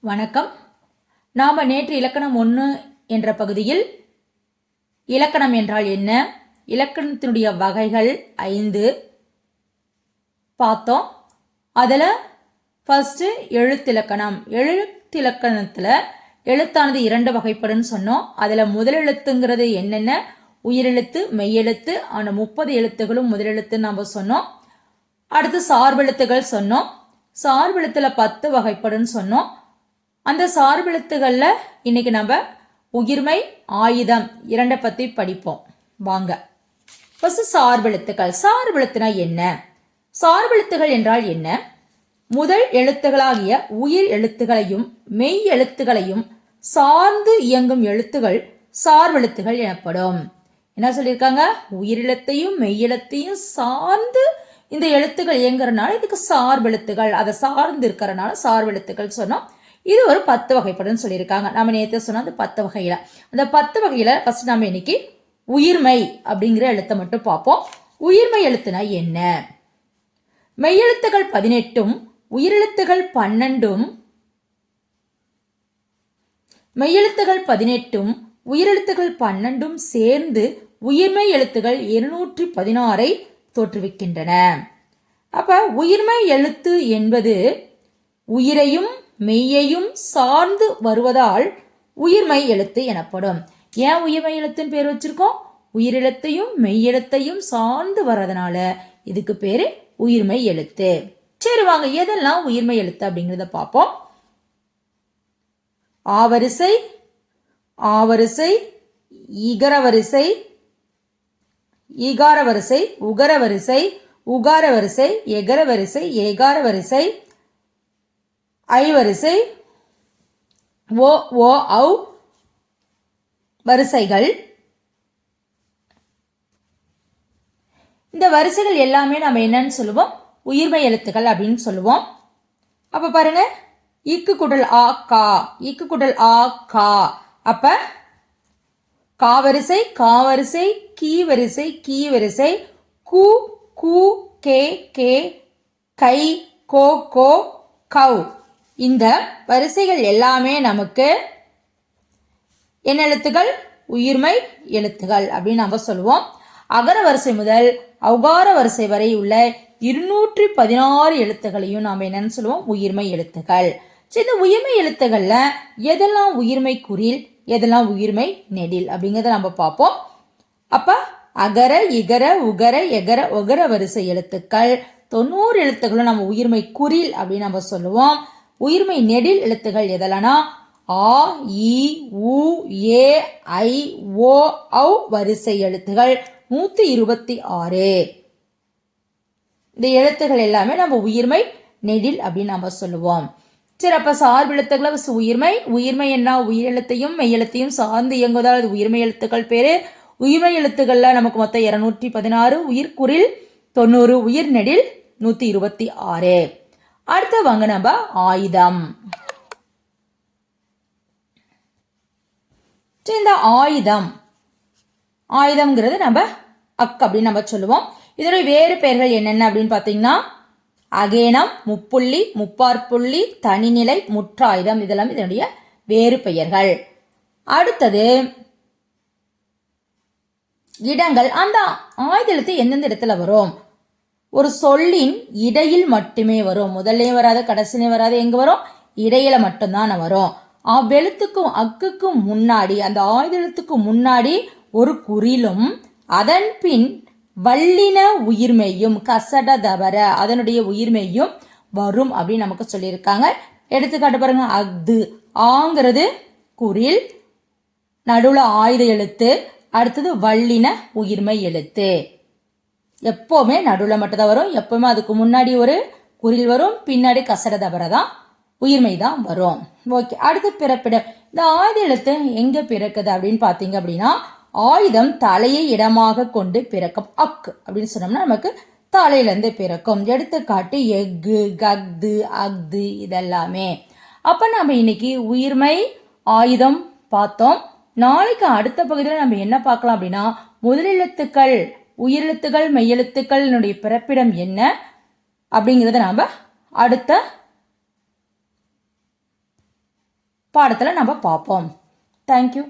வணக்கம். நாம் நேற்று இலக்கணம் 1 என்ற பகுதியில் இலக்கணம் என்றால் என்ன, இலக்கணத்தினுடைய வகைகள் 5 பார்த்தோம். அதில் ஃபர்ஸ்ட் எழுத்திலக்கணம். எழுத்திலக்கணத்தில் எழுத்தானது 2 வகைப்படுன்னு சொன்னோம். அதில் முதலெழுத்துங்கிறது என்னென்ன, உயிரெழுத்து, மெய்யெழுத்து. ஆனால் 30 எழுத்துகளும் முதலெழுத்துன்னு நாம் சொன்னோம். அடுத்து சார்பெழுத்துகள் சொன்னோம். சார்பெழுத்தில் 10 வகைப்படுன்னு சொன்னோம். அந்த சார்பெழுத்துகளில் இன்னைக்கு நம்ம உயிர்மை, ஆயுதம் 2 பற்றி படிப்போம். வாங்க. ஃபர்ஸ்ட் சார்பெழுத்துக்கள். சார்பெழுத்துனா என்ன, சார்பெழுத்துகள் என்றால் என்ன? முதல் எழுத்துகளாகிய உயிர் எழுத்துகளையும் மெய் எழுத்துகளையும் சார்ந்து இயங்கும் எழுத்துகள் சார்பெழுத்துகள் எனப்படும். என்ன சொல்லியிருக்காங்க? உயிரெழுத்தையும் மெய்யெழுத்தையும் சார்ந்து இந்த எழுத்துக்கள் இயங்குறதுனால இதுக்கு சார்பெழுத்துகள், அதை சார்ந்து இருக்கிறதுனால சார்பெழுத்துக்கள் சொன்னோம். இது ஒரு 10 வகைப்படுன்னு சொல்லியிருக்காங்க. நம்ம நேற்று சொன்ன அந்த 10 வகையில, அந்த 10 வகையில ஃபர்ஸ்ட் நம்ம இன்னைக்கு உயிர்மை அப்படிங்கிற எழுத்தை மட்டும் பார்ப்போம். உயிர்மை எழுத்துனா என்ன? மெய்யெழுத்துகள் 18 உயிரெழுத்துகள் 12 மெய்யெழுத்துகள் 18 உயிரெழுத்துகள் 12 சேர்ந்து உயிர்மை எழுத்துகள் 216 தோற்றுவிக்கின்றன. அப்ப உயிர்மை எழுத்து என்பது உயிரையும் மெய்யையும் சார்ந்து வருவதால் உயிர்மை எழுத்து எனப்படும். ஏன் உயிர்மை எழுத்துன்னு பேர் வச்சிருக்கோம்? உயிரெழுத்தையும் மெய்யெழுத்தையும் சார்ந்து வர்றதுனால இதுக்கு பேரு உயிர்மை எழுத்து. சரி வாங்க, எதெல்லாம் உயிர்மை எழுத்து அப்படிங்கிறத பார்ப்போம். ஆவரிசை, ஆவரிசை, இகரவரிசை, ஈகார வரிசை, உகர வரிசை, உகார வரிசை, எகர வரிசை, ஏகார வரிசை, ஐவரிசை, ஓ ஓ ஔ வரிசைகள். இந்த வரிசைகள் எல்லாமே நம்ம என்னன்னு சொல்லுவோம்? உயிர்மை எழுத்துக்கள் அப்படின்னு சொல்லுவோம். அப்ப பாருங்க, இக்கு குடல் ஆ கா, இக்கு குடல் ஆ கா. அப்ப காவரிசை, காவரிசை, கீ வரிசை, கீ வரிசை, கு கு கே கே, கை கோ கோ கவ். இந்த வரிசைகள் எல்லாமே நமக்கு என்ன எழுத்துக்கள்? உயிர்மை எழுத்துகள் அப்படின்னு நம்ம சொல்லுவோம். அகர வரிசை முதல் ஔகார வரிசை வரை உள்ள 216 எழுத்துக்களையும் நாம் என்னன்னு சொல்லுவோம்? உயிர்மை எழுத்துக்கள். இந்த உயிர்மை எழுத்துக்கள்ல எதெல்லாம் உயிர்மை குறில், எதெல்லாம் உயிர்மை நெடில் அப்படிங்கிறத நம்ம பார்ப்போம். அப்ப அகர, இகர, உகர, எகர, ஒகர வரிசை எழுத்துக்கள் 90 எழுத்துக்களும் நம்ம உயிர்மை குறில் அப்படின்னு நம்ம சொல்லுவோம். உயிர்மை நெடில் எழுத்துகள் எதெல்லாம்னா ஆ, இ, உ, ஏ, ஐ, ஓ, ஔ வரிசை எழுத்துகள் 126. இந்த எழுத்துகள் எல்லாமே நம்ம உயிர்மை நெடில் அப்படின்னு நம்ம சொல்லுவோம். சரி, அப்ப சார்பு எழுத்துக்களை உயிர்மை. உயிர்மை என்ன? உயிரெழுத்தையும் மெய்யெழுத்தையும் சார்ந்து இயங்குவதால் அது உயிர்மை எழுத்துக்கள் பேரு. உயிர்மை எழுத்துக்கள்ல நமக்கு மொத்தம் 216, உயிர்குறில் 90, உயிர் நெடில் 126. அடுத்த வாங்க நம்ம ஆயுதம். இந்த ஆயுதம், ஆயுதம்ங்கிறது நம்ம அக் அப்படின்னு நம்ம சொல்லுவோம். இதனுடைய வேறு பெயர்கள் என்னென்ன அப்படின்னு பாத்தீங்கன்னா அகேனம், முப்புள்ளி, முப்பாற்புள்ளி, தனிநிலை, முற்றாயுதம். இதெல்லாம் இதனுடைய வேறு பெயர்கள். அடுத்தது இடங்கள். அந்த ஆயுத எழுத்து எந்தெந்த இடத்துல வரும்? ஒரு சொல்லின் இடையில் மட்டுமே வரும். முதல்லையும் வராது, கடைசிலையும் வராது. எங்க வரும்? இடையில மட்டும்தான் வரும். அவ்வெழுத்துக்கும் அக்குக்கும் முன்னாடி, அந்த ஆயுத எழுத்துக்கு முன்னாடி ஒரு குறிலும் அதன் பின் வல்லின உயிர்மெய்யும் கசட தவற அதனுடைய உயிர்மெய்யும் வரும் அப்படின்னு நமக்கு சொல்லியிருக்காங்க. எடுத்துக்காட்டு பாருங்க. அஃது, ஆங்கிறது குறில், நடுவுல ஆயுத எழுத்து, அடுத்தது வல்லின உயிர்மை எழுத்து. எப்பவுமே நடுவுல மட்டும்தான் வரும். எப்பவுமே அதுக்கு முன்னாடி ஒரு குறில் வரும், பின்னாடி கசட தவற தான் உயிர்மை தான் வரும். ஓகே, அடுத்து பிறப்பிடம். இந்த ஆயுத எழுத்து எங்க பிறக்குது அப்படின்னு பாத்தீங்க அப்படின்னா ஆயுதம் தலையை இடமாக கொண்டு பிறக்கும். அக் அப்படின்னு சொன்னோம்னா நமக்கு தலையில இருந்து பிறக்கும். எடுத்துக்காட்டு எஃகு, கஃது, அஃது இதெல்லாமே. அப்ப நம்ம இன்னைக்கு உயிர்மை ஆயுதம் பார்த்தோம். நாளைக்கு அடுத்த பகுதியில் நம்ம என்ன பார்க்கலாம் அப்படின்னா முதலெழுத்துக்கள், உயிரெழுத்துக்கள், மெய்யெழுத்துக்கள் பிறப்பிடம் என்ன அப்படிங்கிறத நாம அடுத்த பாடத்தில் நம்ம பார்ப்போம். தேங்க்யூ.